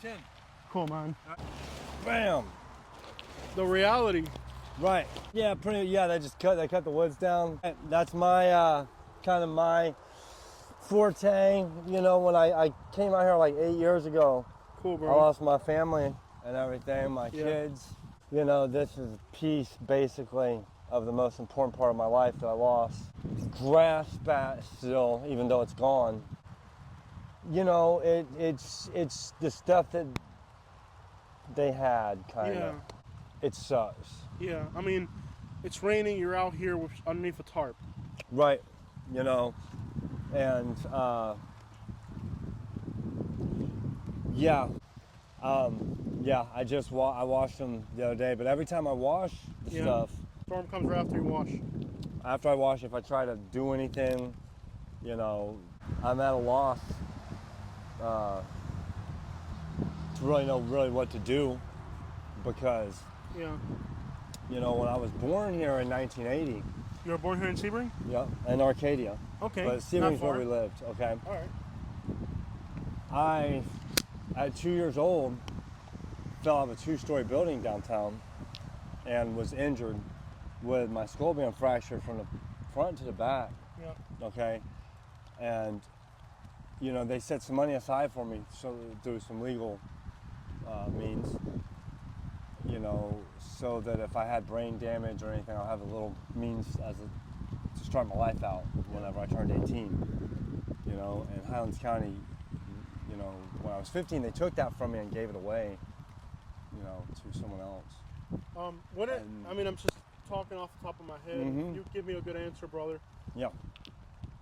chin. Cool, man. Bam. The reality. Right. Yeah, yeah, they cut the woods down. That's my kind of my forte. You know, when I came out here like 8 years ago, Cool, I bro. lost my family and everything, my kids. You know, this is a piece basically of the most important part of my life that I lost. Grasp at still, even though it's gone. You know, it's the stuff that they had, kind of. It sucks. Yeah, I mean, it's raining, you're out here underneath a tarp. Right, you know, and yeah, yeah, I washed them the other day, but every time I wash the stuff, Storm comes right after you wash. after I wash, if I try to do anything, you know, I'm at a loss to really know what to do, because you know, when I was born here in 1980. You were born here in Sebring? Yeah, in Arcadia. Okay. But Sebring's where we lived, okay? All right. I, at 2 years old, fell out of a 2-story building downtown and was injured with my skull being fractured from the front to the back. Yeah. Okay? And, you know, they set some money aside for me so through some legal means, you know, so that if I had brain damage or anything, I'll have a little means to start my life out whenever I turned 18. You know, in Highlands County, you know, when I was 15, they took that from me and gave it away, you know, to someone else. I mean, I'm just talking off the top of my head. You give me a good answer, brother. Yeah.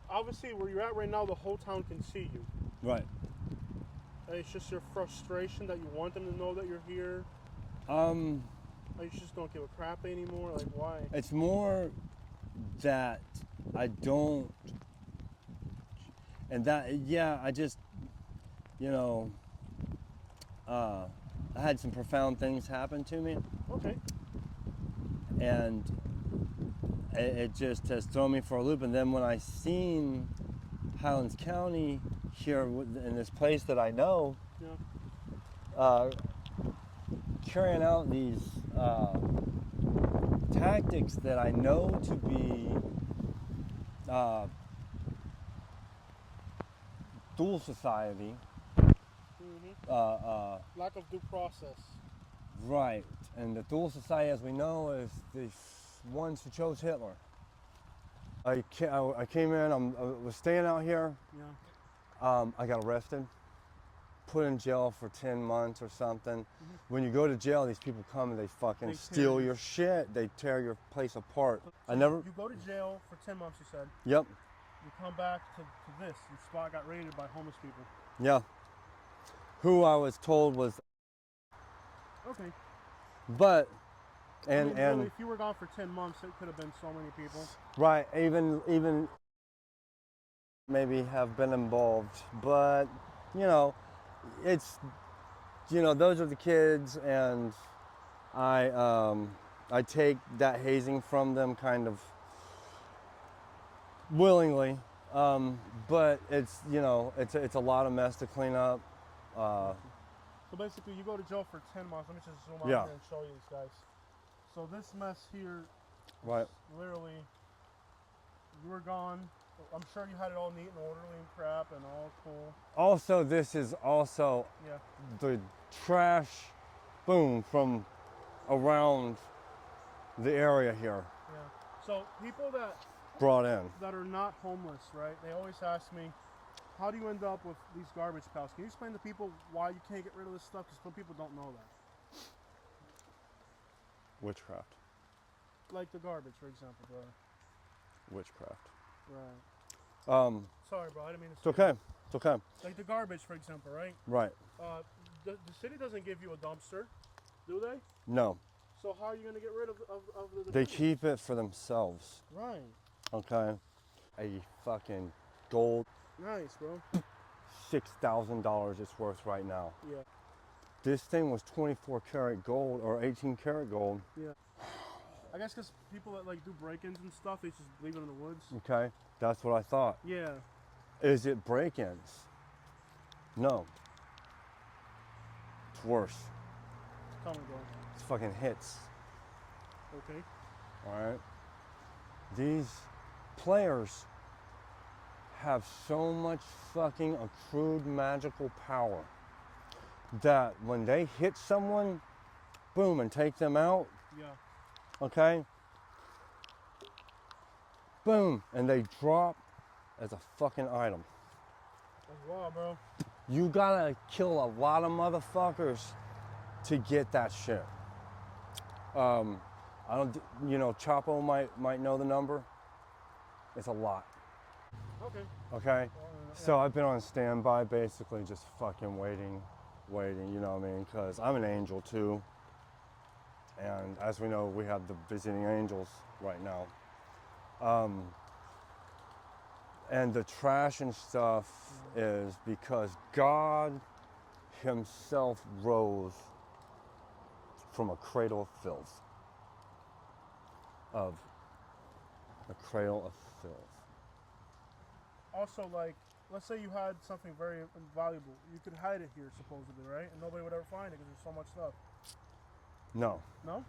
Obviously, where you're at right now, the whole town can see you. Right. And it's just your frustration that you want them to know that you're here. You just don't give a crap anymore? Like, why? It's more that I don't, and that, yeah, I just, you know, I had some profound things happen to me. Okay. And it just has thrown me for a loop. And then when I seen Highlands County here in this place that I know, carrying out these tactics that I know to be dual society. Lack of due process. Right, and the dual society, as we know, is the ones who chose Hitler. I came in, I was staying out here. I got arrested, put in jail for 10 months or something. When you go to jail, these people come and they fucking steal your shit. They tear your place apart. So you go to jail for 10 months, you said? Yep. You come back to this. Your spot got raided by homeless people. Yeah. Who I was told was... Okay. But, I mean, really, if you were gone for 10 months, it could have been so many people. Right, even maybe have been involved, but, you know, it's, you know, those are the kids, and I take that hazing from them kind of willingly, but it's, you know, it's a lot of mess to clean up. So basically, you go to jail for 10 months. Let me just zoom out here and show you these guys. So this mess here, right, literally, you were gone. I'm sure you had it all neat and orderly and crap and all cool. Also, this is also the trash, boom, from around the area here. Yeah. So people that brought in that are not homeless, right? They always ask me, how do you end up with these garbage piles? Can you explain to people why you can't get rid of this stuff? Because some people don't know that. Witchcraft. Like the garbage, for example, bro. Witchcraft. Right. Sorry, bro. I didn't mean to. It's okay. It's okay. Like the garbage, for example, right? Right. The city doesn't give you a dumpster, do they? No. So how are you going to get rid of the They keep it for themselves. Right. Okay. A fucking gold. Nice, bro. $6,000 it's worth right now. Yeah. This thing was 24 karat gold or 18 karat gold. Yeah. I guess because people that like do break-ins and stuff, they just leave it in the woods. Okay. That's what I thought. Yeah. Is it break-ins? No. gets worse. Tell me, bro. It's fucking hits. Okay. All right. These players have so much fucking accrued magical power that when they hit someone, boom, and take them out, Yeah. okay, boom, and they drop as a fucking item. That's wild, bro. You gotta kill a lot of motherfuckers to get that shit. I don't, Chapo might know the number. It's a lot. Okay. Okay? Yeah. So I've been on standby, basically just fucking waiting, you know what I mean? Because I'm an angel too. And as we know, we have the visiting angels right now. And the trash and stuff is because God himself rose from a cradle of filth. A cradle of filth. Also, like, let's say you had something very valuable. You could hide it here, supposedly, right? And nobody would ever find it because there's so much stuff. No. No?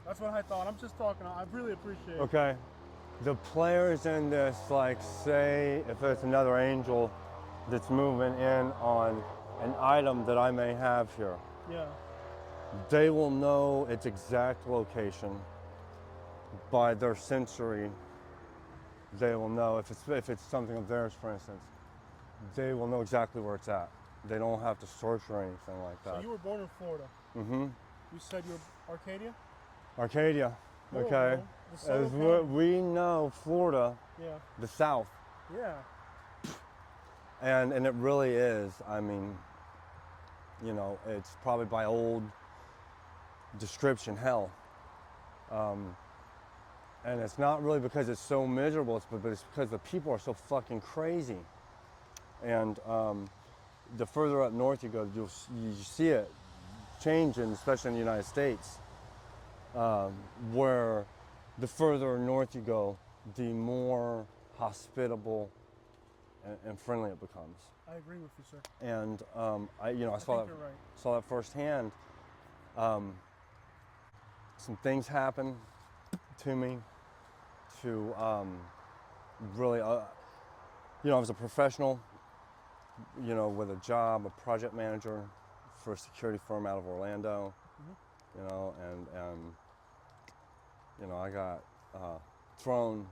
That's what I thought. I'm just talking. I really appreciate it. Okay. The players in this, like, say, if it's another angel that's moving in on an item that I may have here, Yeah. they will know its exact location by their sensory. They will know if it's something of theirs, for instance. They will know exactly where it's at. They don't have to search or anything like that. So you were born in Florida. Mm-hmm. You said you were Arcadia? Arcadia. Cool, Okay. bro. The Soto As County. we know, Florida, Yeah. the South. Yeah. And it really is. I mean, it's probably by old description hell. And it's not really because it's so miserable, but it's because the people are so fucking crazy. And the further up north you go, you see it changing, especially in the United States, where the further north you go, the more hospitable and friendly it becomes. I agree with you, sir. And I saw that. You're right. saw that firsthand. Some things happened to me to really, I was a professional, with a job, a project manager for a security firm out of Orlando, and I got thrown,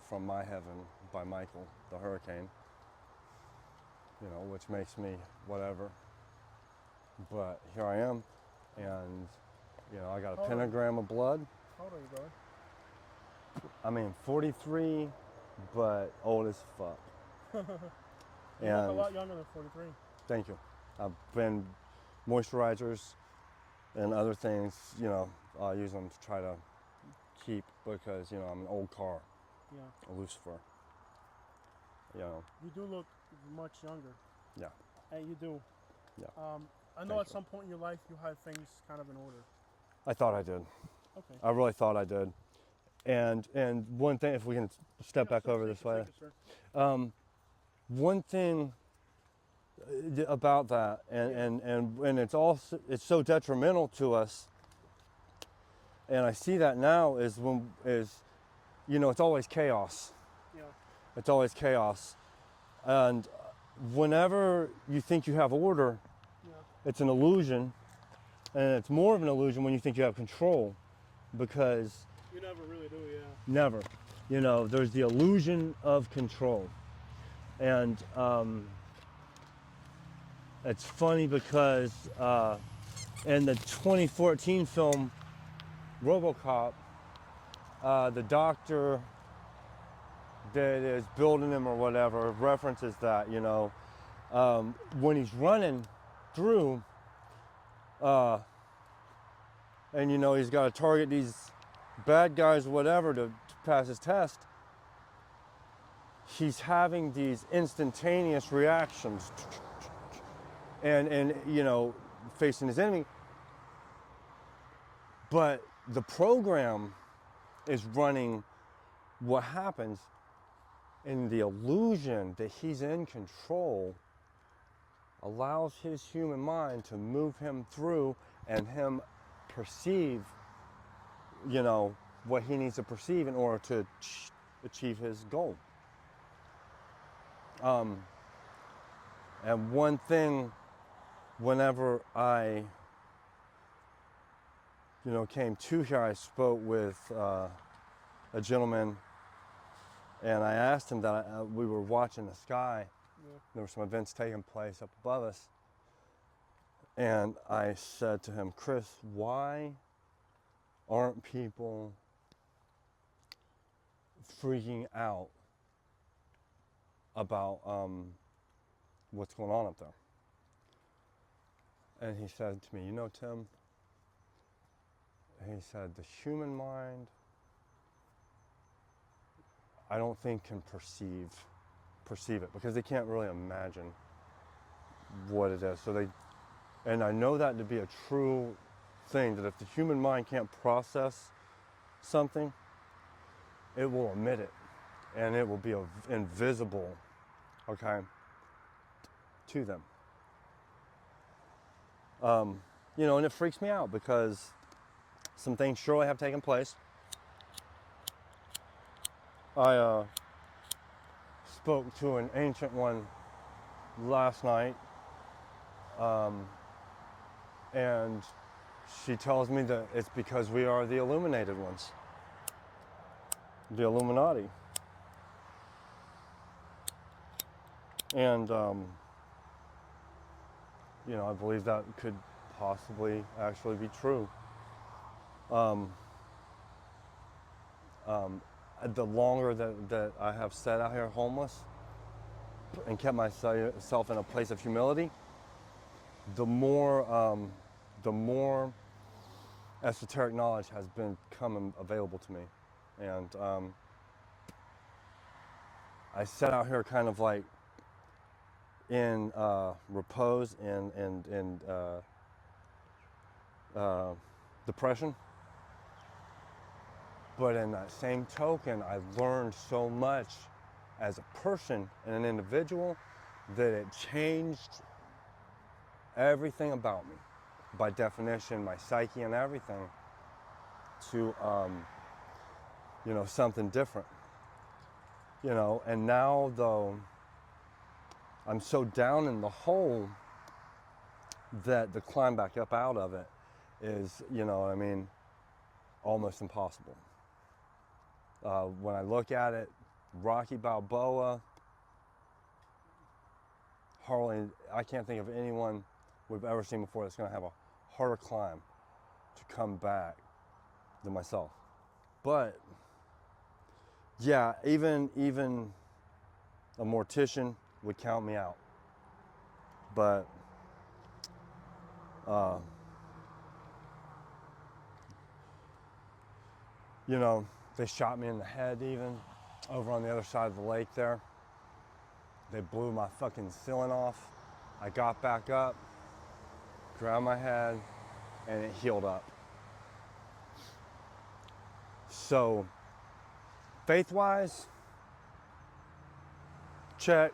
from my heaven by Michael, the hurricane, which makes me whatever. But here I am, and, I got a pentagram of blood. How old are you, brother? I mean, 43, but old as fuck. You look a lot younger than 43. Thank you. I've been moisturizers and other things, I use them to try to keep because, I'm an old car, Yeah. a Lucifer. You do look much younger. Yeah. And you do. Yeah. I know Thank at some point in your life you had things kind of in order. I thought I did. Okay. I really thought I did. And one thing, if we can step back over this way. One thing about that, and it's so detrimental to us, and I see that now is it's always chaos. Yeah. It's always chaos. And whenever you think you have order, it's an illusion, and it's more of an illusion when you think you have control, because you never really do, yeah. never. There's the illusion of control. And it's funny because in the 2014 film RoboCop, the doctor that is building him or whatever references that, when he's running through, and he's got to target these bad guys or whatever to pass his test, he's having these instantaneous reactions and facing his enemy, but the program is running what happens in the illusion that he's in control allows his human mind to move him through and him perceive, you know, what he needs to perceive in order to achieve his goal. And one thing, whenever I, you know, came to here, I spoke with a gentleman, and I asked him that we were watching the sky. Yeah. There were some events taking place up above us. And I said to him, Chris, why aren't people freaking out about what's going on up there? And he said to me, you know, Tim, he said, the human mind, I don't think can perceive it because they can't really imagine what it is. And I know that to be a true thing, that if the human mind can't process something, it will omit it, and it will be invisible, okay, to them. You know, and it freaks me out because some things surely have taken place. I spoke to an ancient one last night, and she tells me that it's because we are the illuminated ones, the Illuminati. And, you know, I believe that could possibly actually be true. The longer that I have sat out here homeless and kept myself in a place of humility, the more esoteric knowledge has become available to me. And I sat out here kind of like in repose and depression. But in that same token, I learned so much as a person and an individual that it changed everything about me. By definition, my psyche and everything to, you know, something different. You know, and now though, I'm so down in the hole that the climb back up out of it is, you know what I mean, almost impossible. When I look at it, Rocky Balboa, I can't think of anyone we've ever seen before that's gonna have a harder climb to come back than myself. But yeah, even a mortician would count me out. But you know, they shot me in the head even over on the other side of the lake there. They blew my fucking ceiling off. I got back up, grabbed my head, and it healed up. So, faith-wise, check.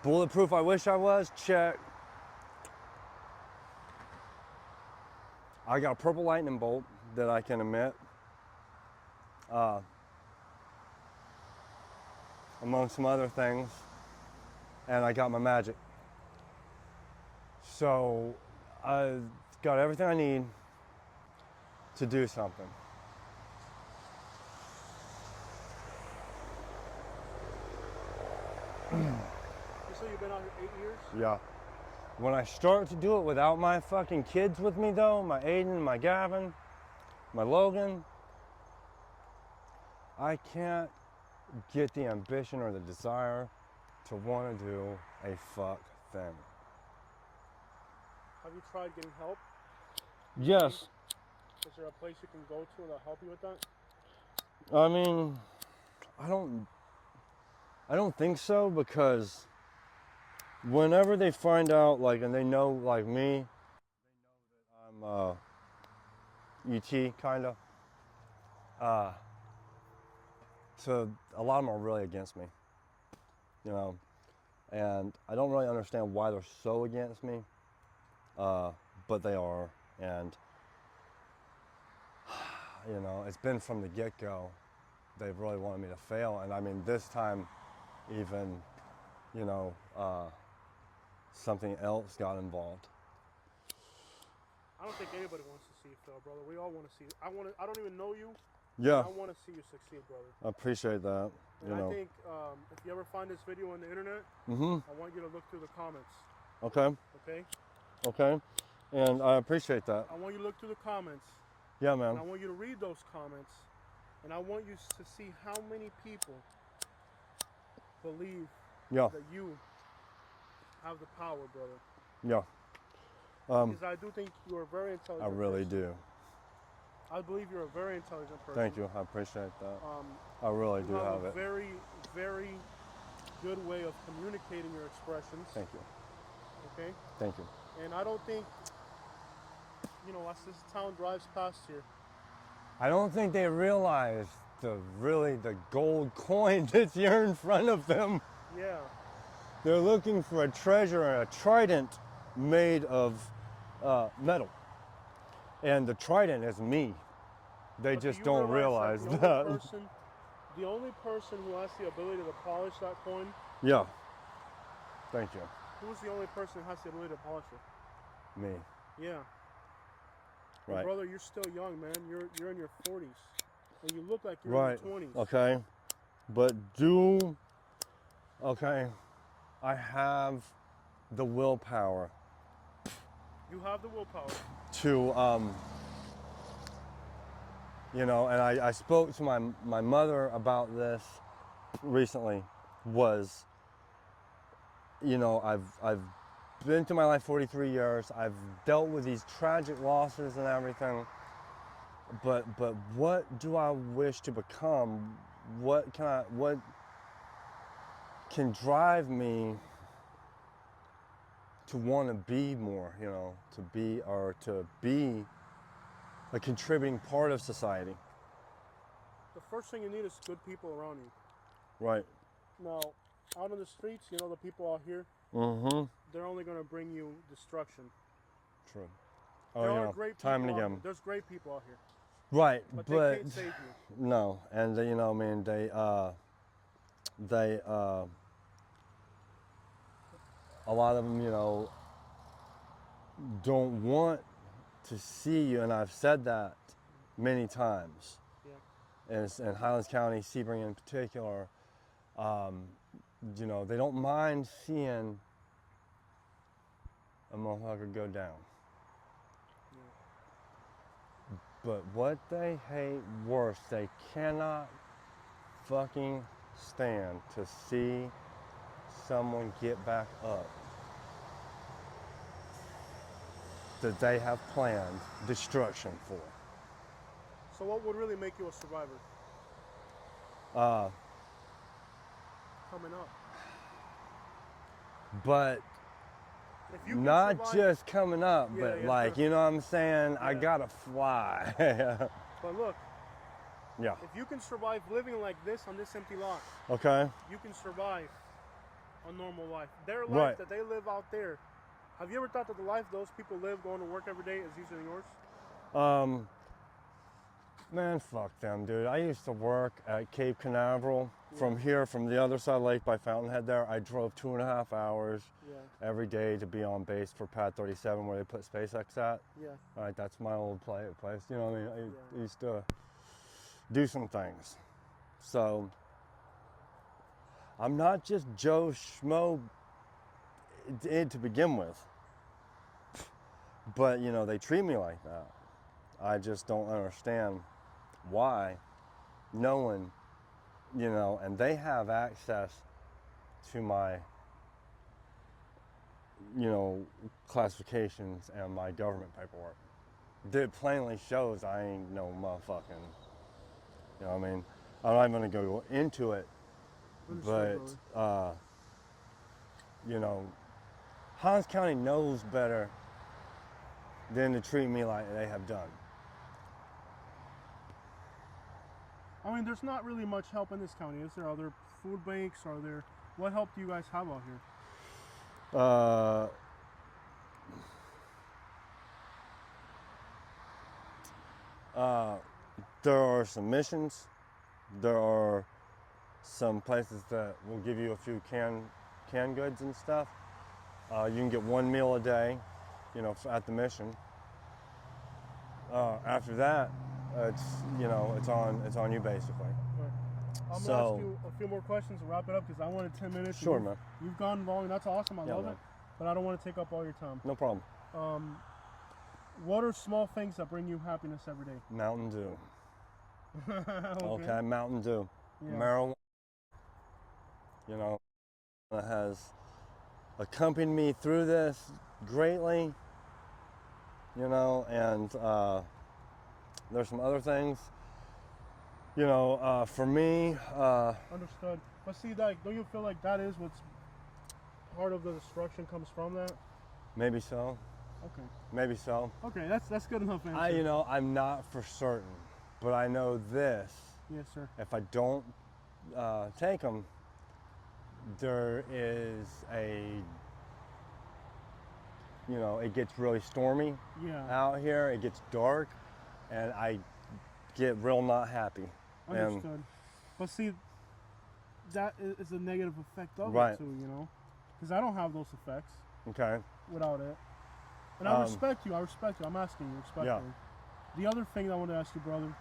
Bulletproof I wish I was, check. I got a purple lightning bolt that I can emit. Among some other things. And I got my magic. So, I've got everything I need to do something. You say you've been out here 8 years? Yeah. When I start to do it without my fucking kids with me though, my Aiden, my Gavin, my Logan, I can't get the ambition or the desire to want to do a fuck thing. Have you tried getting help? Yes. Is there a place you can go to that'll help you with that? I mean, I don't think so, because whenever they find out, like, and they know, like me, they know that I'm ET, kind of. So a lot of them are really against me. you know, and I don't really understand why they're so against me, but they are, and you know, it's been from the get-go. They've really wanted me to fail, and I mean, this time, even, you know, something else got involved. I don't think anybody wants to see you fail, brother. We all want to see. I don't even know you. Yeah, I want to see you succeed, brother. I appreciate that. And you know. I think if you ever find this video on the internet, Mm-hmm. I want you to look through the comments. Okay. Okay. Okay. And I appreciate that. I want you to look through the comments. Yeah, man. And I want you to read those comments, and I want you to see how many people believe that you have the power, brother. Yeah. Because I do think you are a very intelligent I really person. do. I believe you're a very intelligent person. Thank you. I appreciate that. I really do have a it. very, very good way of communicating your expressions. Thank you. Okay? Thank you. And I don't think, you know, as this town drives past here, I don't think they realize the gold coin that's here in front of them. yeah. They're looking for a treasure and a trident made of metal. And the trident is me. They But just do you don't realize that. The only person who has the ability to polish that coin. Yeah. Thank you. Who's the only person who has the ability to polish it? Me. Yeah. Right. And brother, you're still young, man. You're in your 40s. And you look like you're Right. in your 20s. Okay. But okay, I have the willpower. You have the willpower. To, you know, and I spoke to my mother about this recently, was, you know, I've been through my life 43 years. I've dealt with these tragic losses and everything. But what do I wish to become? What can drive me to want to be more, you know, to be a contributing part of society? The first thing you need is good people around you. Right. Now, out on the streets, you know, the people out here, they're only going to bring you destruction. True. There are great people time and out again. here. There's great people out here. Right, but they can't save you. No, and you know, I mean, they a lot of them, you know, don't want to see you, and I've said that many times. Yeah. In Highlands County, Sebring in particular, you know, they don't mind seeing a motherfucker go down. Yeah. But what they hate worse, they cannot fucking stand to see someone get back up that they have planned destruction for. So what would really make you a survivor? Coming up. But not just coming up, but like, you know what I'm saying? I gotta fly. But look. Yeah. If you can survive living like this on this empty lot, okay, you can survive a normal life. Their life that they live out there. Have you ever thought that the life those people live going to work every day is easier than yours? Man, fuck them, dude. I used to work at Cape Canaveral from here, from the other side of the lake by Fountainhead there. I drove 2.5 hours every day to be on base for Pad 37 where they put SpaceX at. Yeah. All right, that's my old place. You know what I mean? I used to do some things. So I'm not just Joe Schmo to begin with. But, you know, they treat me like that. I just don't understand why no one, you know, and they have access to my, you know, classifications and my government paperwork. It plainly shows I ain't no motherfucking, you know what I mean? I'm not even gonna go into it, but, you know, Highlands County knows better than to treat me like they have done. I mean, there's not really much help in this county. Is there? Are there food banks? Are there What help do you guys have out here? There are some missions. There are some places that will give you a few canned goods and stuff. You can get 1 meal a day, you know, at the mission. After that, it's it's on you basically. I'm gonna ask you a few more questions and wrap it up because I wanted 10 minutes. Sure, man. You've gone long. That's awesome. I love it. But I don't want to take up all your time. No problem. What are small things that bring you happiness every day? Mountain Dew. Okay. Mountain Dew. Yeah. Marijuana. You know, has accompanied me through this greatly. You know, and there's some other things. You know, for me. Understood. But see, like, don't you feel like that is what's part of the destruction comes from that? Maybe so. Okay. Maybe so. Okay, that's good enough answer. I'm not for certain, but I know this. Yes, sir. If I don't take them, there is it gets really stormy out here. It gets dark, and I get real not happy. Understood. But see, that is a negative effect of right. it too, you know? Because I don't have those effects. Okay. Without it. And I respect you. I'm asking you respectfully. Yeah. The other thing I want to ask you, brother,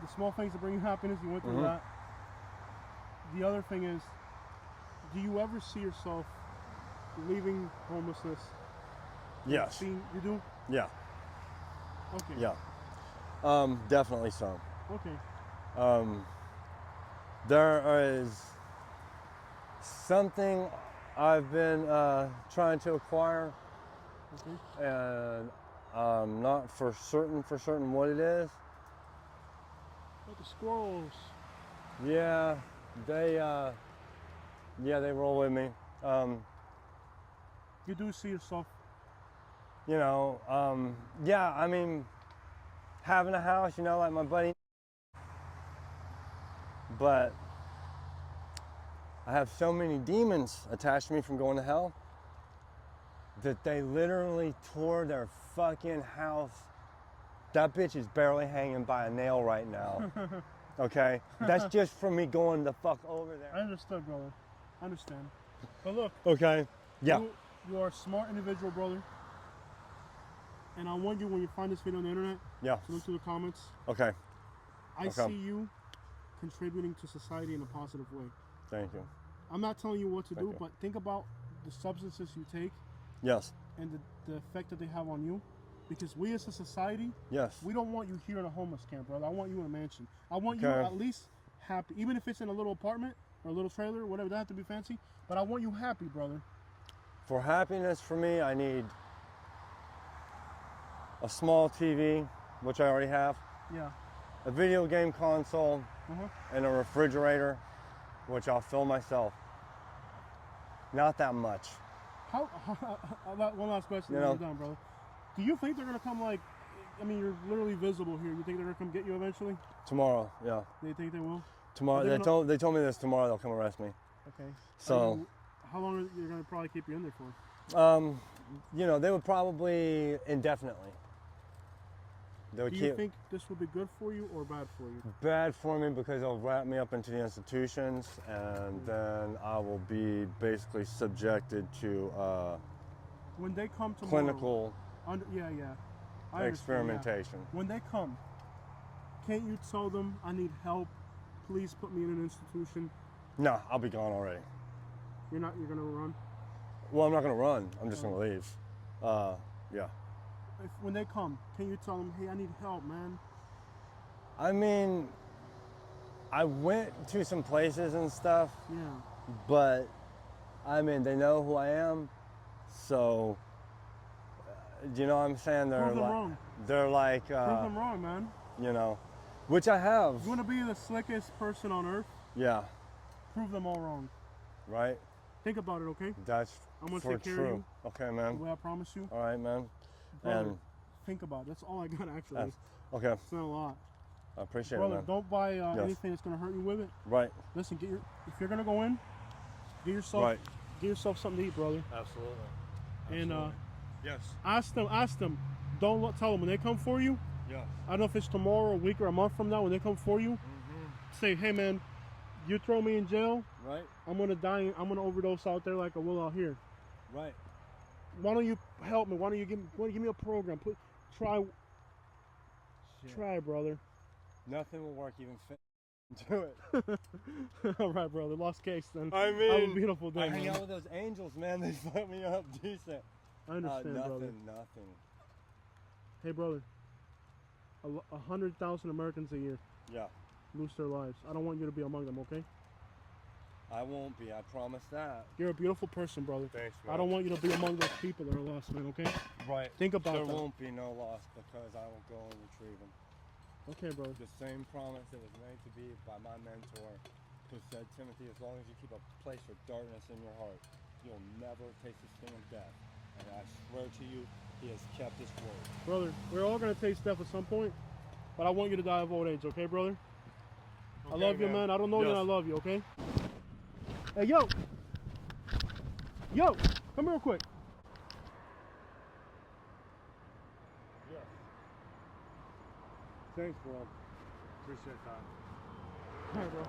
the small things that bring you happiness, you went through that. The other thing is, do you ever see yourself leaving homelessness? Yes. You do? Yeah. Okay. Yeah. Definitely so. Okay. There is something I've been trying to acquire, and I'm not for certain what it is. Like the squirrels. Yeah, they roll with me. You do see yourself. You know, yeah. I mean, having a house, you know, like my buddy. But I have so many demons attached to me from going to hell that they literally tore their fucking house. That bitch is barely hanging by a nail right now. Okay? That's just from me going the fuck over there. I understood, brother. I understand. But look. Okay. Yeah. You are a smart individual, brother. And I want you, when you find this video on the internet, to look through the comments. Okay. I see you contributing to society in a positive way. Thank you. I'm not telling you what to do, but think about the substances you take. Yes. And the effect that they have on you. Because we as a society, we don't want you here in a homeless camp, brother. I want you in a mansion. I want you at least happy, even if it's in a little apartment or a little trailer, whatever. That have to be fancy, but I want you happy, brother. For happiness, for me, I need a small TV, which I already have. Yeah. A video game console, and a refrigerator, which I'll fill myself. Not that much. One last question, and you're done, brother. Do you think they're gonna come I mean, you're literally visible here. You think they're gonna come get you eventually? Tomorrow, yeah. They think they will? Tomorrow, they told me this tomorrow. They'll come arrest me. Okay. So. How long are you gonna probably keep you in there for? You know, they would probably indefinitely. Do you think this would be good for you or bad for you? Bad for me because they'll wrap me up into the institutions, and then I will be basically subjected to when they come to clinical experimentation. When they come, can't you tell them, I need help, please put me in an institution? No, I'll be gone already. You're gonna run? Well, I'm not gonna run. I'm just gonna leave. Yeah. When they come, can you tell them, hey, I need help, man? I mean, I went to some places and stuff. Yeah. But, I mean, they know who I am. So, do you know what I'm saying? Prove them wrong. They're like... prove them wrong, man. You know, which I have. You want to be the slickest person on earth? Yeah. Prove them all wrong. Right? Think about it, okay? That's I'm gonna take care of you. Okay, man. The way I promise you. All right, man. Brother, think about it. That's all I got, actually. Okay. It's not a lot. I appreciate brother, it, man. don't buy anything that's gonna hurt you with it. Right. Listen, if you're gonna go in, get yourself something to eat, brother. Absolutely. And yes. Ask them. Don't tell them when they come for you. Yes. I don't know if it's tomorrow, a week, or a month from now. When they come for you, say, "Hey, man, you throw me in jail. Right. I'm gonna die. I'm gonna overdose out there like I will out here. Right. Why don't you help me? Why don't you give me a program? Try, brother. Nothing will work even do it. All right, brother. Lost case then. I mean, have a beautiful day. I hang man. out with those angels, man. They put me up decent. I understand, brother. Nothing. Hey, brother. 100,000 Americans a year. Yeah. Lose their lives. I don't want you to be among them, okay? I won't be. I promise that. You're a beautiful person, brother. Thanks, man. I don't want you to be among those people that are lost, man, okay? Right. Think about that. There won't be no loss because I will go and retrieve them. Okay, brother. The same promise that was made to be by my mentor, who said, Timothy, as long as you keep a place of darkness in your heart, you'll never taste the sting of death. And I swear to you, he has kept his word. Brother, we're all going to taste death at some point, but I want you to die of old age, okay, brother? Okay, I love you, man. I don't know you, and I love you, okay? Hey, yo! Yo! Come here real quick. Yes. Thanks, bro. Appreciate that. All right, bro.